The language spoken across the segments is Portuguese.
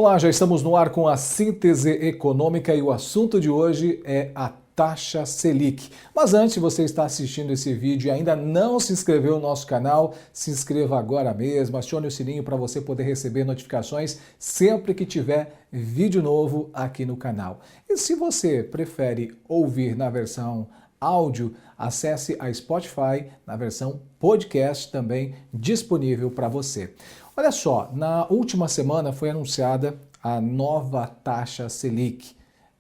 Olá, já estamos no ar com a síntese econômica e o assunto de hoje é a taxa Selic. Mas antes, se você está assistindo esse vídeo e ainda não se inscreveu no nosso canal, se inscreva agora mesmo, acione o sininho para você poder receber notificações sempre que tiver vídeo novo aqui no canal. E se você prefere ouvir na versão áudio, acesse a Spotify na versão podcast também disponível para você. Olha só, na última semana foi anunciada a nova taxa Selic,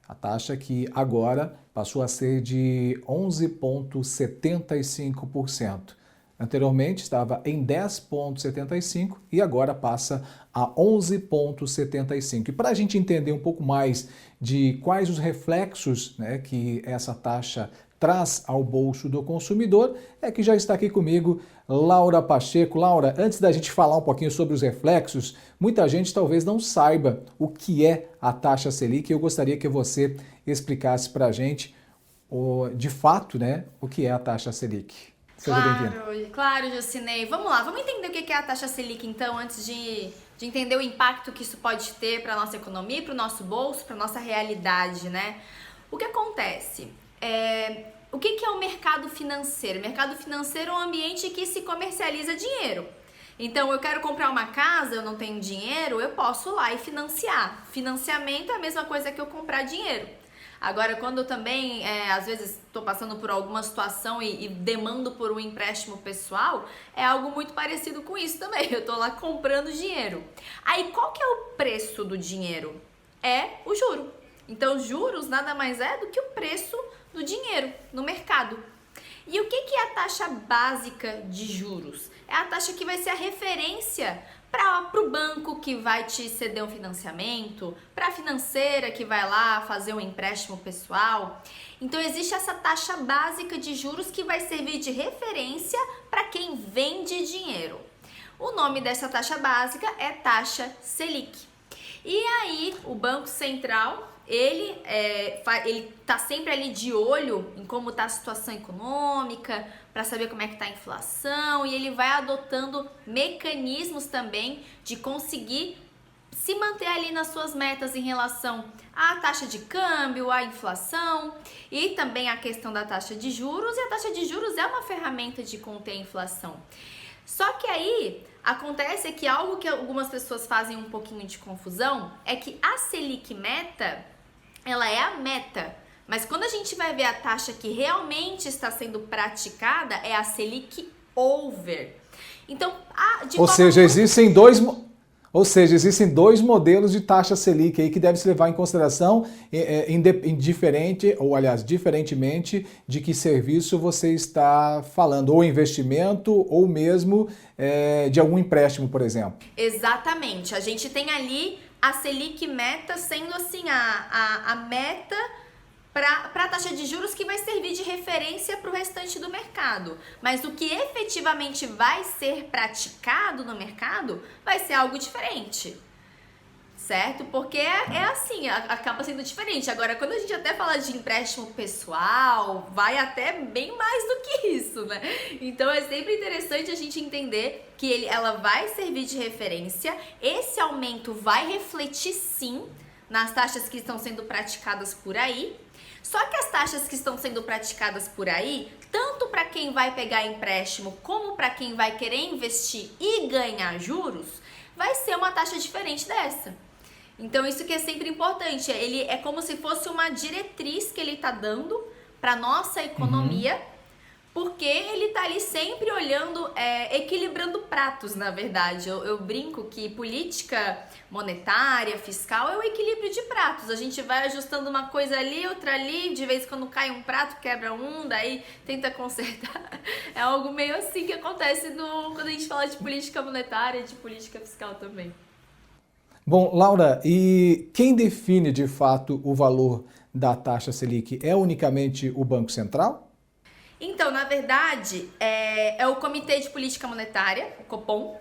a taxa que agora passou a ser de 11,75%. Anteriormente estava em 10,75% e agora passa a 11,75%. E para a gente entender um pouco mais de quais os reflexos, que essa taxa traz ao bolso do consumidor, é que já está aqui comigo Laura Pacheco. Laura, antes da gente falar um pouquinho sobre os reflexos, muita gente talvez não saiba o que é a taxa Selic. Eu gostaria que você explicasse para a gente, de fato, o que é a taxa Selic. Seja bem-vindo. Claro, Jucinei. Vamos lá, vamos entender o que é a taxa Selic, então, antes de entender o impacto que isso pode ter para a nossa economia, para o nosso bolso, para a nossa realidade, né? O que acontece? O que é o mercado financeiro? O mercado financeiro é um ambiente que se comercializa dinheiro. Então, eu quero comprar uma casa, eu não tenho dinheiro, eu posso ir lá e financiar. Financiamento é a mesma coisa que eu comprar dinheiro. Agora, quando eu também, às vezes, estou passando por alguma situação e demando por um empréstimo pessoal, é algo muito parecido com isso também. Eu estou lá comprando dinheiro. Aí, qual que é o preço do dinheiro? É o juro. Então, juros nada mais é do que o preço do dinheiro no mercado. E o que é a taxa básica de juros? É a taxa que vai ser a referência para o banco que vai te ceder um financiamento, para a financeira que vai lá fazer um empréstimo pessoal. Então, existe essa taxa básica de juros que vai servir de referência para quem vende dinheiro. O nome dessa taxa básica é taxa Selic. E aí, o Banco Central, ele tá sempre ali de olho em como está a situação econômica, para saber como é que está a inflação, e ele vai adotando mecanismos também de conseguir se manter ali nas suas metas em relação à taxa de câmbio, à inflação e também a questão da taxa de juros. E a taxa de juros é uma ferramenta de conter a inflação. Só que aí acontece que algo que algumas pessoas fazem um pouquinho de confusão é que a Selic meta, ela é a meta, mas quando a gente vai ver a taxa que realmente está sendo praticada, é a Selic over. Então, existem dois modelos de taxa Selic aí que deve se levar em consideração, diferentemente de que serviço você está falando, ou investimento, ou mesmo de algum empréstimo, por exemplo. Exatamente. A gente tem ali a Selic meta sendo assim a meta para a taxa de juros que vai servir de referência para o restante do mercado. Mas o que efetivamente vai ser praticado no mercado vai ser algo diferente, certo? Porque assim, acaba sendo diferente. Agora, quando a gente até fala de empréstimo pessoal, vai até bem mais do que isso, né? Então, é sempre interessante a gente entender que ela vai servir de referência. Esse aumento vai refletir, sim, nas taxas que estão sendo praticadas por aí. Só que as taxas que estão sendo praticadas por aí, tanto para quem vai pegar empréstimo como para quem vai querer investir e ganhar juros, vai ser uma taxa diferente dessa. Então, isso que é sempre importante. Ele é como se fosse uma diretriz que ele está dando para nossa economia, porque ele está ali sempre olhando, equilibrando pratos, na verdade. Eu brinco que política monetária, fiscal, é o equilíbrio de pratos. A gente vai ajustando uma coisa ali, outra ali, de vez em quando cai um prato, quebra um, daí tenta consertar. É algo meio assim que acontece quando a gente fala de política monetária e de política fiscal também. Bom, Laura, e quem define de fato o valor da taxa Selic? É unicamente o Banco Central? Então, na verdade, é o Comitê de Política Monetária, o Copom,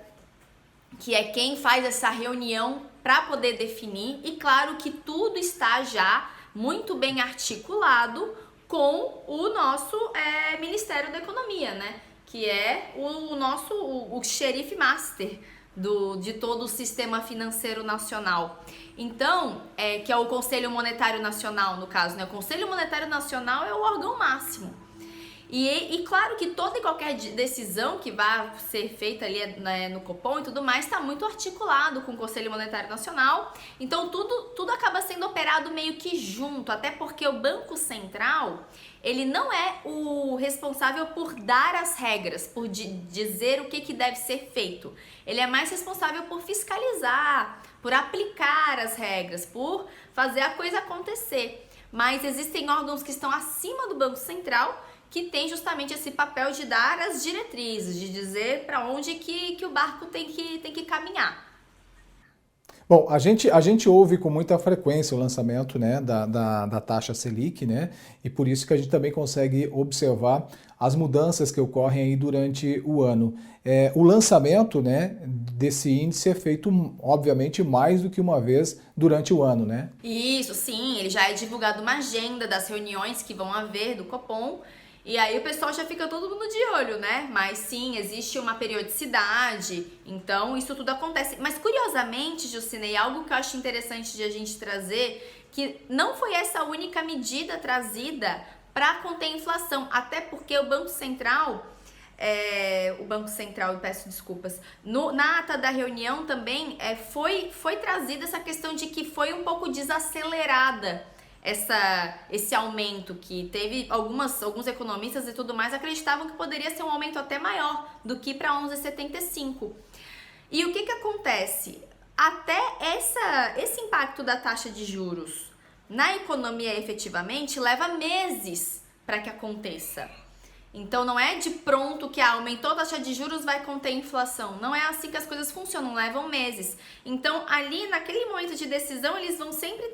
que é quem faz essa reunião para poder definir. E claro que tudo está já muito bem articulado com o nosso Ministério da Economia, né? Que é o xerife master de todo o sistema financeiro nacional. Então, que é o Conselho Monetário Nacional, no caso, né? O Conselho Monetário Nacional é o órgão máximo. E claro que toda e qualquer decisão que vai ser feita ali, né, no Copom e tudo mais está muito articulado com o Conselho Monetário Nacional. Então tudo acaba sendo operado meio que junto, até porque o Banco Central, ele não é o responsável por dar as regras, por dizer o que deve ser feito. Ele é mais responsável por fiscalizar, por aplicar as regras, por fazer a coisa acontecer. Mas existem órgãos que estão acima do Banco Central, que tem justamente esse papel de dar as diretrizes, de dizer para onde que o barco tem que caminhar. Bom, a gente ouve com muita frequência o lançamento, né, da taxa Selic, né, e por isso que a gente também consegue observar as mudanças que ocorrem aí durante o ano. O lançamento, né, desse índice é feito, obviamente, mais do que uma vez durante o ano, né? Isso, sim, ele já é divulgado uma agenda das reuniões que vão haver do Copom. E aí o pessoal já fica todo mundo de olho, né? Mas sim, existe uma periodicidade, então isso tudo acontece. Mas curiosamente, Jucinei, algo que eu acho interessante de a gente trazer, que não foi essa a única medida trazida para conter a inflação, até porque o Banco Central, eu peço desculpas, na ata da reunião também foi trazida essa questão de que foi um pouco desacelerada esse aumento, que teve alguns economistas e tudo mais acreditavam que poderia ser um aumento até maior do que para 11,75. E o que acontece? Até esse impacto da taxa de juros na economia efetivamente leva meses para que aconteça. Então não é de pronto que aumentou a taxa de juros vai conter a inflação. Não é assim que as coisas funcionam, levam meses. Então ali naquele momento de decisão eles vão sempre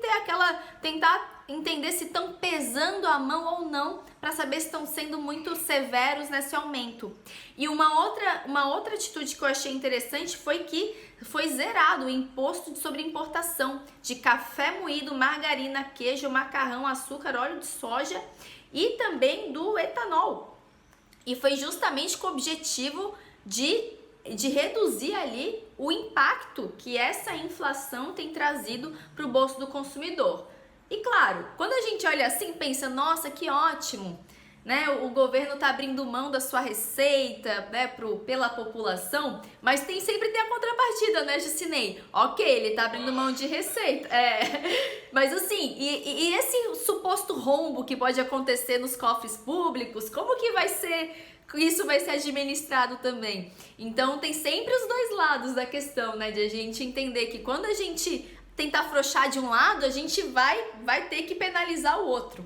tentar entender se estão pesando a mão ou não, para saber se estão sendo muito severos nesse aumento. E uma outra atitude que eu achei interessante foi que foi zerado o imposto sobre importação de café moído, margarina, queijo, macarrão, açúcar, óleo de soja e também do etanol. E foi justamente com o objetivo de reduzir ali o impacto que essa inflação tem trazido para o bolso do consumidor. E claro, quando a gente olha assim, pensa, nossa, que ótimo, né? O governo está abrindo mão da sua receita, né, pela população, mas sempre tem a contrapartida, né, Jucinei? Ok, ele está abrindo mão de receita, mas assim, e esse suposto rombo que pode acontecer nos cofres públicos, como que isso vai ser administrado também? Então tem sempre os dois lados da questão, né, de a gente entender que quando a gente tentar afrouxar de um lado, a gente vai ter que penalizar o outro.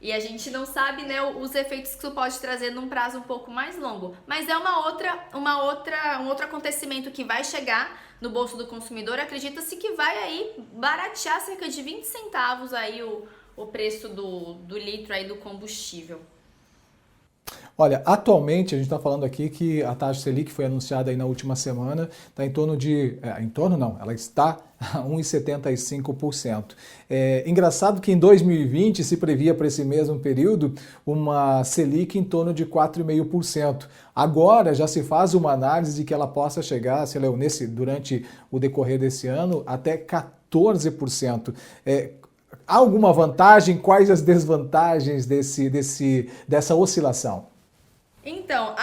E a gente não sabe, né, os efeitos que isso pode trazer num prazo um pouco mais longo. Mas é um outro acontecimento que vai chegar no bolso do consumidor. Acredita-se que vai aí baratear cerca de 20 centavos aí o preço do litro aí do combustível. Olha, atualmente a gente está falando aqui que a taxa Selic foi anunciada aí na última semana, está em torno de, ela está a 1,75%. Engraçado que em 2020 se previa para esse mesmo período uma Selic em torno de 4,5%. Agora já se faz uma análise de que ela possa chegar, durante o decorrer desse ano, até 14%. Há alguma vantagem? Quais as desvantagens dessa oscilação? Então,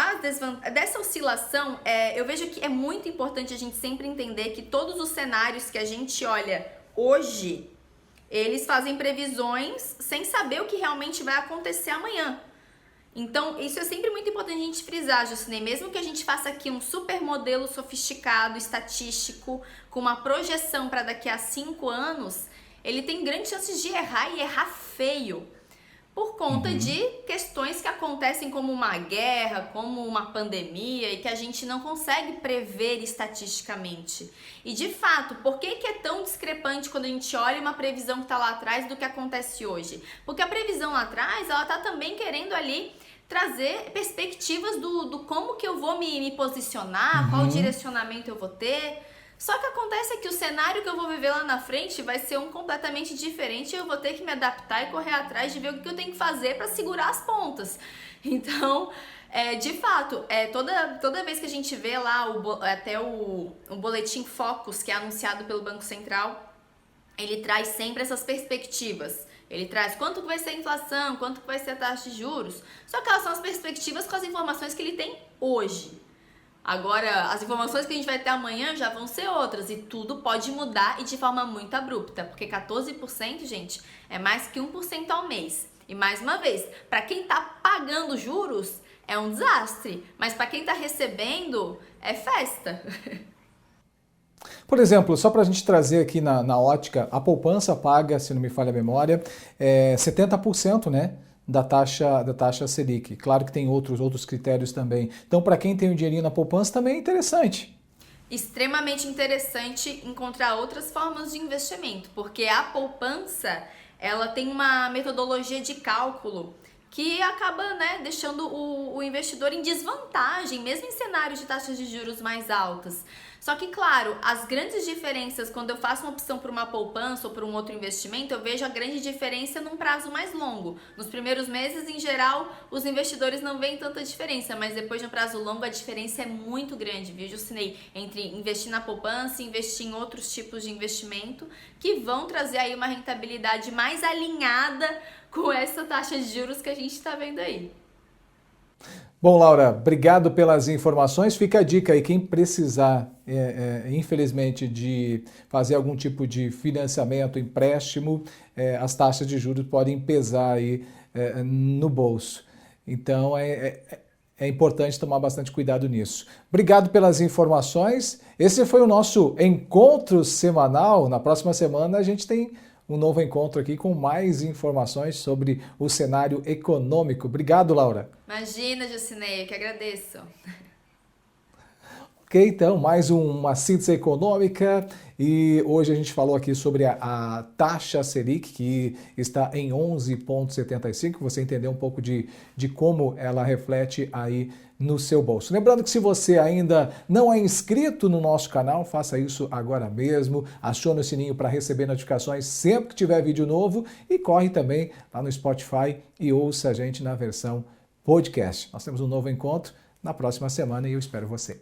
dessa oscilação, eu vejo que é muito importante a gente sempre entender que todos os cenários que a gente olha hoje, eles fazem previsões sem saber o que realmente vai acontecer amanhã. Então, isso é sempre muito importante a gente frisar, Jucinei. Mesmo que a gente faça aqui um super modelo sofisticado, estatístico, com uma projeção para daqui a 5 anos, ele tem grandes chances de errar e errar feio. Por conta de questões que acontecem como uma guerra, como uma pandemia e que a gente não consegue prever estatisticamente. E de fato, por que é tão discrepante quando a gente olha uma previsão que está lá atrás do que acontece hoje? Porque a previsão lá atrás, ela está também querendo ali trazer perspectivas do como que eu vou me posicionar, qual direcionamento eu vou ter. Só que acontece que o cenário que eu vou viver lá na frente vai ser um completamente diferente e eu vou ter que me adaptar e correr atrás de ver o que eu tenho que fazer para segurar as pontas. Então, De fato, toda vez que a gente vê lá até o boletim Focus, que é anunciado pelo Banco Central, ele traz sempre essas perspectivas. Ele traz quanto vai ser a inflação, quanto vai ser a taxa de juros. Só que elas são as perspectivas com as informações que ele tem hoje. Agora, as informações que a gente vai ter amanhã já vão ser outras e tudo pode mudar e de forma muito abrupta, porque 14%, gente, é mais que 1% ao mês. E mais uma vez, para quem está pagando juros, é um desastre, mas para quem está recebendo, é festa. Por exemplo, só para a gente trazer aqui na ótica, a poupança paga, se não me falha a memória, 70%, né, da taxa Selic. Claro que tem outros critérios também. Então, para quem tem o dinheirinho na poupança, também é interessante. Extremamente interessante encontrar outras formas de investimento, porque a poupança, ela tem uma metodologia de cálculo que acaba, né, deixando o investidor em desvantagem, mesmo em cenários de taxas de juros mais altas. Só que, claro, as grandes diferenças, quando eu faço uma opção por uma poupança ou por um outro investimento, eu vejo a grande diferença num prazo mais longo. Nos primeiros meses, em geral, os investidores não veem tanta diferença, mas depois de um prazo longo, a diferença é muito grande, viu, Jucinei? Entre investir na poupança e investir em outros tipos de investimento que vão trazer aí uma rentabilidade mais alinhada com essa taxa de juros que a gente está vendo aí. Bom, Laura, obrigado pelas informações. Fica a dica aí, quem precisar, infelizmente, de fazer algum tipo de financiamento, empréstimo, as taxas de juros podem pesar aí no bolso. Então, é importante tomar bastante cuidado nisso. Obrigado pelas informações. Esse foi o nosso encontro semanal. Na próxima semana a gente tem um novo encontro aqui com mais informações sobre o cenário econômico. Obrigado, Laura. Imagina, Jucinei, eu que agradeço. Ok, então, mais uma síntese econômica e hoje a gente falou aqui sobre a taxa Selic, que está em 11,75. Você entendeu um pouco de como ela reflete aí no seu bolso. Lembrando que se você ainda não é inscrito no nosso canal, faça isso agora mesmo, acione o sininho para receber notificações sempre que tiver vídeo novo e corre também lá no Spotify e ouça a gente na versão podcast. Nós temos um novo encontro na próxima semana e eu espero você.